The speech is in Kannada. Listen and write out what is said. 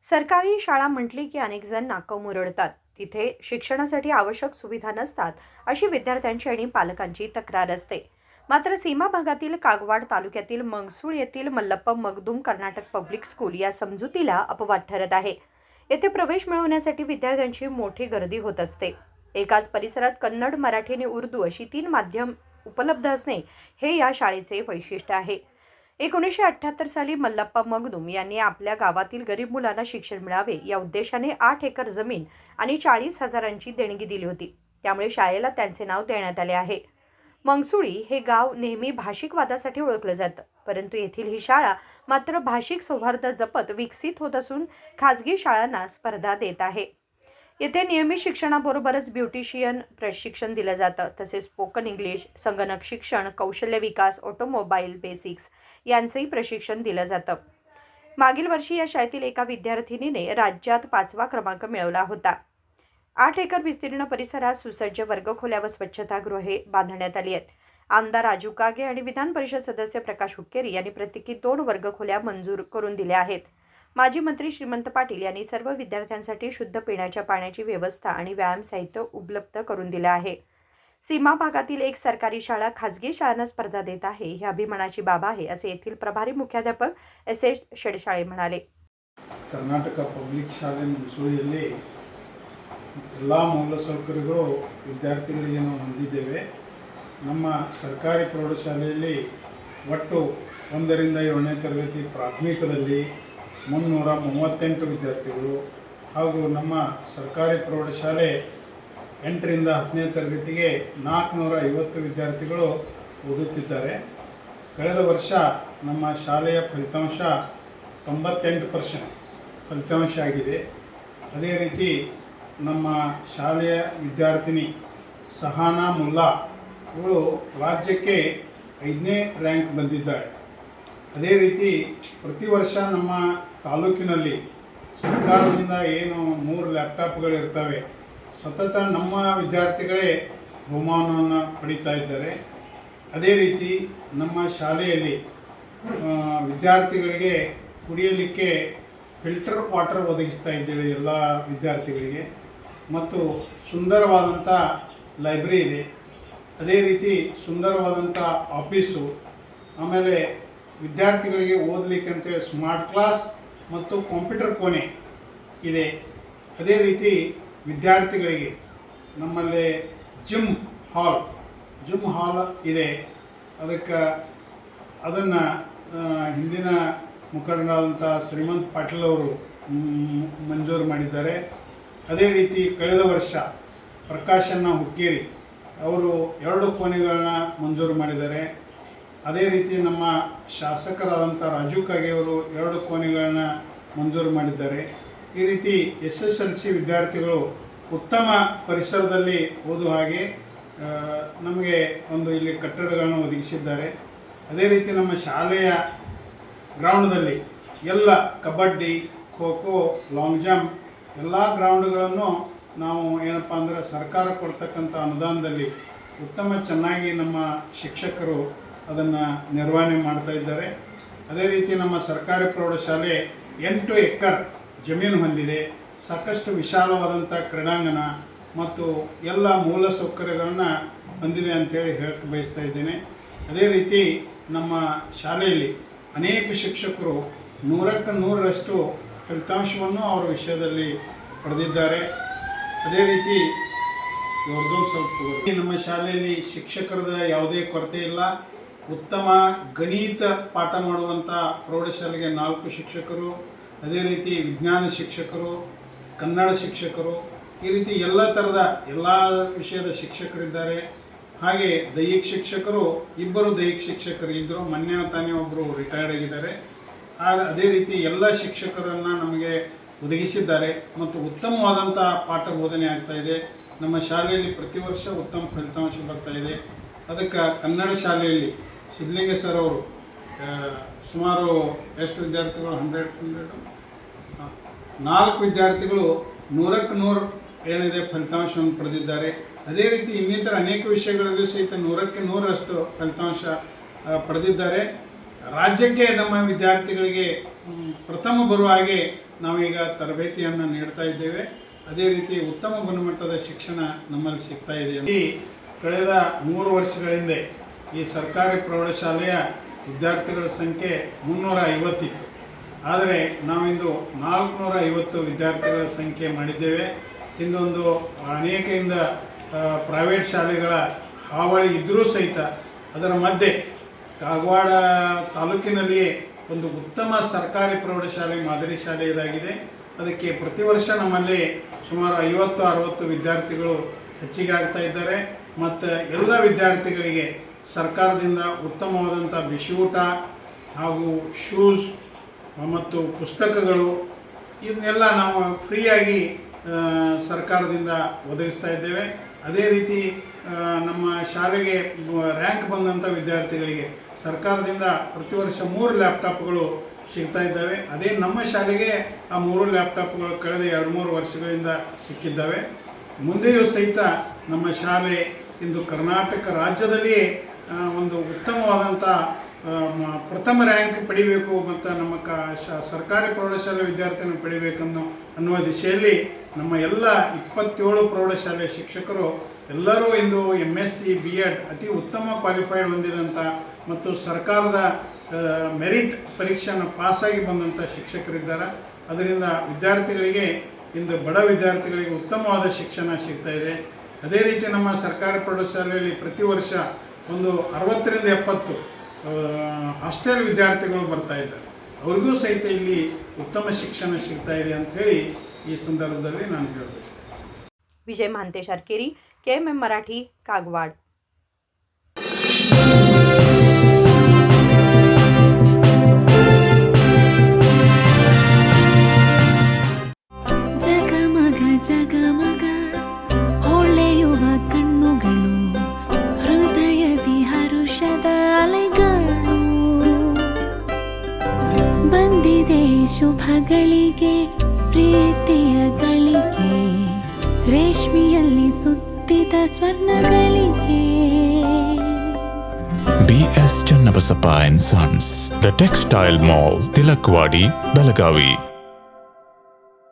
सरकारी शाळा म्हटली की अनेक जण नाकं मुरडतात. तिथे शिक्षणासाठी आवश्यक सुविधा नसतात, अशी विद्यार्थ्यांची आणि पालकांची तक्रार असते. मात्र सीमा भागातील कागवाड तालुक्यातील मंगसूळ येथील मल्लप्पा मगदूम कर्नाटक पब्लिक स्कूल या समजुतीला अपवाद ठरत आहे. येथे प्रवेश मिळवण्यासाठी विद्यार्थ्यांची मोठी गर्दी होत असते. एकाच परिसरात कन्नड, मराठी आणि उर्दू अशी 3 माध्यम उपलब्ध असणे हे या शाळेचे वैशिष्ट्य आहे. 1978 साली मल्लप्पा मगदूम यांनी आपल्या गावातील गरीब मुलांना शिक्षण मिळावे या उद्देशाने 8 एकर जमीन आणि 40,000ची देणगी दिली होती. त्यामुळे शाळेला त्यांचे नाव देण्यात आले आहे. मंगसुळी हे गाव नेहमी भाषिक वादासाठी ओळखलं जातं, परंतु येथील ही शाळा मात्र भाषिक सौहार्द जपत विकसित होत असून खाजगी शाळांना स्पर्धा देत आहे. येथे नियमित शिक्षणाबरोबरच ब्युटिशियन प्रशिक्षण दिलं जातं. तसेच स्पोकन इंग्लिश, संगणक शिक्षण, कौशल्य विकास, ऑटोमोबाईल बेसिक्स यांचंही प्रशिक्षण दिलं जातं. मागील वर्षी या शाळेतील एका विद्यार्थिनीने राज्यात 5वा क्रमांक मिळवला होता. 8 एकर विस्तीर्ण परिसरात सुसज्ज वर्गखोल्या व स्वच्छतागृहे बांधण्यात आली आहेत. आमदार राजू कागे आणि विधान परिषद सदस्य प्रकाश हुक्केरी यांनी प्रत्येकी 2 वर्गखोल्या मंजूर करून दिल्या आहेत. माजी मंत्री श्रीमंत पाटील यांनी सर्व विद्यार्थ्यांसाठी शुद्ध पिण्याच्या पाण्याची व्यवस्था आणि व्यायाम साहित्य उपलब्ध करून दिलं आहे. सीमा भागातील एक सरकारी शाळा खाजगी शाळांना स्पर्धा देत आहे, ही अभिमानाची बाब आहे, असे येथील प्रभारी मुख्याध्यापक एस शेडशाळे म्हणाले. ಕರ್ನಾಟಕ ಪಬ್ಲಿಕ್ ಶಾಲೆ ಮಂಗಸೂಳಿಯಲ್ಲಿ ಎಲ್ಲ ಮೂಲಸೌಕರ್ಯಗಳು ವಿದ್ಯಾರ್ಥಿಗಳಿಗೆ ನಾವು ಹೊಂದಿದ್ದೇವೆ. ನಮ್ಮ ಸರ್ಕಾರಿ ಪ್ರೌಢಶಾಲೆಯಲ್ಲಿ ಒಟ್ಟು 1ರಿಂದ 7ನೇ ತರಗತಿ ಪ್ರಾಥಮಿಕದಲ್ಲಿ 338 ವಿದ್ಯಾರ್ಥಿಗಳು ಹಾಗೂ ನಮ್ಮ ಸರ್ಕಾರಿ ಪ್ರೌಢಶಾಲೆ 8ರಿಂದ 10ನೇ ತರಗತಿಗೆ 450 ವಿದ್ಯಾರ್ಥಿಗಳು ಓದುತ್ತಿದ್ದಾರೆ. ಕಳೆದ ವರ್ಷ ನಮ್ಮ ಶಾಲೆಯ ಫಲಿತಾಂಶ 98% ಫಲಿತಾಂಶ ಆಗಿದೆ. ಅದೇ ರೀತಿ ನಮ್ಮ ಶಾಲೆಯ ವಿದ್ಯಾರ್ಥಿನಿ ಸಹಾನಾ ಮುಲ್ಲಾ ಇವಳು ರಾಜ್ಯಕ್ಕೆ 5ನೇ ರ್ಯಾಂಕ್ ಬಂದಿದ್ದಾಳೆ. ಅದೇ ರೀತಿ ಪ್ರತಿ ವರ್ಷ ನಮ್ಮ ತಾಲೂಕಿನಲ್ಲಿ ಸರ್ಕಾರದಿಂದ ಏನು 3 ಲ್ಯಾಪ್ಟಾಪ್ಗಳಿರ್ತವೆ, ಸತತ ನಮ್ಮ ವಿದ್ಯಾರ್ಥಿಗಳೇ ಬಹುಮಾನವನ್ನು ಪಡೀತಾ ಇದ್ದಾರೆ. ಅದೇ ರೀತಿ ನಮ್ಮ ಶಾಲೆಯಲ್ಲಿ ವಿದ್ಯಾರ್ಥಿಗಳಿಗೆ ಕುಡಿಯಲಿಕ್ಕೆ ಫಿಲ್ಟರ್ ವಾಟರ್ ಒದಗಿಸ್ತಾ ಇದ್ದೇವೆ ಎಲ್ಲ ವಿದ್ಯಾರ್ಥಿಗಳಿಗೆ. ಮತ್ತು ಸುಂದರವಾದಂಥ ಲೈಬ್ರರಿ ಇದೆ. ಅದೇ ರೀತಿ ಸುಂದರವಾದಂಥ ಆಫೀಸು, ಆಮೇಲೆ ವಿದ್ಯಾರ್ಥಿಗಳಿಗೆ ಓದಲಿಕ್ಕೆ ಅಂತೇಳಿ ಸ್ಮಾರ್ಟ್ ಕ್ಲಾಸ್ ಮತ್ತು ಕಂಪ್ಯೂಟರ್ ಕೋಣೆ ಇದೆ. ಅದೇ ರೀತಿ ವಿದ್ಯಾರ್ಥಿಗಳಿಗೆ ನಮ್ಮಲ್ಲಿ ಜಿಮ್ ಹಾಲ್ ಇದೆ. ಅದನ್ನು ಹಿಂದಿನ ಮುಖಂಡರಾದಂಥ ಶ್ರೀಮಂತ್ ಪಾಟೀಲ್ ಅವರು ಮಂಜೂರು ಮಾಡಿದ್ದಾರೆ. ಅದೇ ರೀತಿ ಕಳೆದ ವರ್ಷ ಪ್ರಕಾಶಣ್ಣ ಹುಕ್ಕೇರಿ ಅವರು 2 ಕೋಣೆಗಳನ್ನ ಮಂಜೂರು ಮಾಡಿದ್ದಾರೆ. ಅದೇ ರೀತಿ ನಮ್ಮ ಶಾಸಕರಾದಂಥ ರಾಜು ಕಾಗೆ ಅವರು 2 ಕೋಣೆಗಳನ್ನ ಮಂಜೂರು ಮಾಡಿದ್ದಾರೆ. ಈ ರೀತಿ SSLC ವಿದ್ಯಾರ್ಥಿಗಳು ಉತ್ತಮ ಪರಿಸರದಲ್ಲಿ ಓದುವ ಹಾಗೆ ನಮಗೆ ಒಂದು ಇಲ್ಲಿ ಕಟ್ಟಡಗಳನ್ನು ಒದಗಿಸಿದ್ದಾರೆ. ಅದೇ ರೀತಿ ನಮ್ಮ ಶಾಲೆಯ ಗ್ರೌಂಡ್ದಲ್ಲಿ ಎಲ್ಲ ಕಬಡ್ಡಿ, ಖೋ ಖೋ, ಲಾಂಗ್ ಜಂಪ್ ಎಲ್ಲ ಗ್ರೌಂಡ್ಗಳನ್ನು ನಾವು ಏನಪ್ಪ ಅಂದರೆ ಸರ್ಕಾರ ಕೊಡ್ತಕ್ಕಂಥ ಅನುದಾನದಲ್ಲಿ ಚೆನ್ನಾಗಿ ನಮ್ಮ ಶಿಕ್ಷಕರು ಅದನ್ನು ನಿರ್ವಹಣೆ ಮಾಡ್ತಾ ಇದ್ದಾರೆ. ಅದೇ ರೀತಿ ನಮ್ಮ ಸರ್ಕಾರಿ ಪ್ರೌಢಶಾಲೆ 8 ಎಕರ್ ಜಮೀನು ಹೊಂದಿದೆ. ಸಾಕಷ್ಟು ವಿಶಾಲವಾದಂಥ ಕ್ರೀಡಾಂಗಣ ಮತ್ತು ಎಲ್ಲ ಮೂಲ ಸೌಕರ್ಯಗಳನ್ನು ಹೊಂದಿದೆ ಅಂತೇಳಿ ಹೇಳಕ್ಕೆ ಬಯಸ್ತಾ ಇದ್ದೇನೆ. ಅದೇ ರೀತಿ ನಮ್ಮ ಶಾಲೆಯಲ್ಲಿ ಅನೇಕ ಶಿಕ್ಷಕರು 100ಕ್ಕೆ 100ರಷ್ಟು ಫಲಿತಾಂಶವನ್ನು ಅವರ ವಿಷಯದಲ್ಲಿ ಪಡೆದಿದ್ದಾರೆ. ಅದೇ ರೀತಿ ನಮ್ಮ ಶಾಲೆಯಲ್ಲಿ ಶಿಕ್ಷಕರದ ಯಾವುದೇ ಕೊರತೆ ಇಲ್ಲ. ಉತ್ತಮ ಗಣಿತ ಪಾಠ ಮಾಡುವಂಥ ಪ್ರೌಢಶಾಲೆಗೆ 4 ಶಿಕ್ಷಕರು, ಅದೇ ರೀತಿ ವಿಜ್ಞಾನ ಶಿಕ್ಷಕರು, ಕನ್ನಡ ಶಿಕ್ಷಕರು, ಈ ರೀತಿ ಎಲ್ಲ ಥರದ ಎಲ್ಲ ವಿಷಯದ ಶಿಕ್ಷಕರಿದ್ದಾರೆ. ಹಾಗೆ ದೈಹಿಕ ಶಿಕ್ಷಕರು 2 ದೈಹಿಕ ಶಿಕ್ಷಕರು ಇದ್ದರು. ಮೊನ್ನೆ ತಾನೇ ಒಬ್ಬರು ರಿಟೈರ್ಡ್ ಆಗಿದ್ದಾರೆ. ಅದೇ ರೀತಿ ಎಲ್ಲ ಶಿಕ್ಷಕರನ್ನು ನಮಗೆ ಒದಗಿಸಿದ್ದಾರೆ ಮತ್ತು ಉತ್ತಮವಾದಂಥ ಪಾಠ ಬೋಧನೆ ಆಗ್ತಾ ಇದೆ. ನಮ್ಮ ಶಾಲೆಯಲ್ಲಿ ಪ್ರತಿ ವರ್ಷ ಉತ್ತಮ ಫಲಿತಾಂಶ ಬರ್ತಾ ಇದೆ. ಅದಕ್ಕೆ ಕನ್ನಡ ಶಾಲೆಯಲ್ಲಿ ಸಿದ್ಧಲಿಂಗ ಸರ್ ಅವರು ಸುಮಾರು ಎಷ್ಟು ವಿದ್ಯಾರ್ಥಿಗಳು 4 ವಿದ್ಯಾರ್ಥಿಗಳು 100ಕ್ಕೆ 100 ಏನಿದೆ ಫಲಿತಾಂಶವನ್ನು ಪಡೆದಿದ್ದಾರೆ. ಅದೇ ರೀತಿ ಇನ್ನಿತರ ಅನೇಕ ವಿಷಯಗಳಲ್ಲೂ ಸಹಿತ 100ಕ್ಕೆ 100ರಷ್ಟು ಫಲಿತಾಂಶ ಪಡೆದಿದ್ದಾರೆ. ರಾಜ್ಯಕ್ಕೆ ನಮ್ಮ ವಿದ್ಯಾರ್ಥಿಗಳಿಗೆ ಪ್ರಥಮ ಬರುವ ಹಾಗೆ ನಾವೀಗ ತರಬೇತಿಯನ್ನು ನೀಡ್ತಾ ಇದ್ದೇವೆ. ಅದೇ ರೀತಿ ಉತ್ತಮ ಗುಣಮಟ್ಟದ ಶಿಕ್ಷಣ ನಮ್ಮಲ್ಲಿ ಸಿಗ್ತಾ ಇದೆ. ಈ ಕಳೆದ 3 ವರ್ಷಗಳಿಂದ ಈ ಸರ್ಕಾರಿ ಪ್ರೌಢಶಾಲೆಯ ವಿದ್ಯಾರ್ಥಿಗಳ ಸಂಖ್ಯೆ 350 ಇತ್ತು. ಆದರೆ ನಾವಿಂದು 450 ವಿದ್ಯಾರ್ಥಿಗಳ ಸಂಖ್ಯೆ ಮಾಡಿದ್ದೇವೆ. ಇನ್ನೊಂದು ಅನೇಕದಿಂದ ಪ್ರೈವೇಟ್ ಶಾಲೆಗಳ ಹಾವಳಿ ಇದ್ದರೂ ಸಹಿತ ಅದರ ಮಧ್ಯೆ ಕಾಗವಾಡ ತಾಲೂಕಿನಲ್ಲಿಯೇ ಒಂದು ಉತ್ತಮ ಸರ್ಕಾರಿ ಪ್ರೌಢಶಾಲೆ ಮಾದರಿ ಶಾಲೆ ಇದಾಗಿದೆ. ಅದಕ್ಕೆ ಪ್ರತಿ ವರ್ಷ ನಮ್ಮಲ್ಲಿ ಸುಮಾರು 50-60 ವಿದ್ಯಾರ್ಥಿಗಳು ಹೆಚ್ಚಿಗೆ ಆಗ್ತಾ ಇದ್ದಾರೆ. ಮತ್ತು ಎಲ್ಲ ವಿದ್ಯಾರ್ಥಿಗಳಿಗೆ ಸರ್ಕಾರದಿಂದ ಉತ್ತಮವಾದಂಥ ಬಿಸಿಯೂಟ ಹಾಗೂ ಶೂಸ್ ಮತ್ತು ಪುಸ್ತಕಗಳು ಇದನ್ನೆಲ್ಲ ನಾವು ಫ್ರೀಯಾಗಿ ಸರ್ಕಾರದಿಂದ ಒದಗಿಸ್ತಾ ಇದ್ದೇವೆ. ಅದೇ ರೀತಿ ನಮ್ಮ ಶಾಲೆಗೆ ರ್ಯಾಂಕ್ ಬಂದಂಥ ವಿದ್ಯಾರ್ಥಿಗಳಿಗೆ ಸರ್ಕಾರದಿಂದ ಪ್ರತಿ ವರ್ಷ 3 ಲ್ಯಾಪ್ಟಾಪ್ಗಳು ಸಿಗ್ತಾ ಇದ್ದಾವೆ. ಅದೇ ನಮ್ಮ ಶಾಲೆಗೆ ಆ 3 ಲ್ಯಾಪ್ಟಾಪ್ಗಳು ಕಳೆದ 2-3 ವರ್ಷಗಳಿಂದ ಸಿಕ್ಕಿದ್ದಾವೆ. ಮುಂದೆಯೂ ಸಹಿತ ನಮ್ಮ ಶಾಲೆ ಇಂದು ಕರ್ನಾಟಕ ರಾಜ್ಯದಲ್ಲಿಯೇ ಒಂದು ಉತ್ತಮವಾದಂಥ ಪ್ರಥಮ ರ್ಯಾಂಕ್ ಪಡಿಬೇಕು ಮತ್ತು ನಮ್ಮ ಸರ್ಕಾರಿ ಪ್ರೌಢಶಾಲೆ ವಿದ್ಯಾರ್ಥಿಯನ್ನು ಅನ್ನುವ ದಿಶೆಯಲ್ಲಿ ನಮ್ಮ ಎಲ್ಲ 27 ಪ್ರೌಢಶಾಲೆ ಶಿಕ್ಷಕರು ಎಲ್ಲರೂ ಇಂದು MSc B.Ed ಅತಿ ಉತ್ತಮ ಕ್ವಾಲಿಫೈಡ್ ಹೊಂದಿದಂಥ ಮತ್ತು ಸರ್ಕಾರದ ಮೆರಿಟ್ ಪರೀಕ್ಷೆಯನ್ನು ಪಾಸಾಗಿ ಬಂದಂಥ ಶಿಕ್ಷಕರಿದ್ದಾರೆ. ಅದರಿಂದ ವಿದ್ಯಾರ್ಥಿಗಳಿಗೆ ಇಂದು ಬಡ ವಿದ್ಯಾರ್ಥಿಗಳಿಗೆ ಉತ್ತಮವಾದ ಶಿಕ್ಷಣ ಸಿಗ್ತಾ ಇದೆ. ಅದೇ ರೀತಿ ನಮ್ಮ ಸರ್ಕಾರಿ ಪ್ರೌಢಶಾಲೆಯಲ್ಲಿ ಪ್ರತಿ ವರ್ಷ ಒಂದು 60ರಿಂದ 70 ಹಾಸ್ಟೆಲ್ ವಿದ್ಯಾರ್ಥಿಗಳು ಬರ್ತಾ ಇದ್ದಾರೆ. ಅವ್ರಿಗೂ ಸಹಿತ ಇಲ್ಲಿ ಉತ್ತಮ ಶಿಕ್ಷಣ ಸಿಗ್ತಾ ಇದೆ ಅಂಥೇಳಿ ಈ ಸಂದರ್ಭದಲ್ಲಿ ನಾನು ಹೇಳಬೇಕು. विजय महांतेश अरकेरी, KMM मराठी, कागवाड. ಜಗಮಗ ಜಗಮಗ ಹೊಳೆಯುವ ಕಣ್ಣುಗಳು, ಹೃದಯದಿ ಹರುಷದ ಅಲೆಗಳು. ಬಂದಿದೆ ಶುಭಗಳಿಗೆ ಪ್ರೀತಿಯ ಗಳಿಗೆ, ರೇಷ್ಮೆಯಲ್ಲಿ ಸುತ್ತಿದ ಸ್ವರ್ಣಗಳಿಗೆ. BS Channabasappa and Sons, The Textile Mall, Tilakvadi, Belagavi.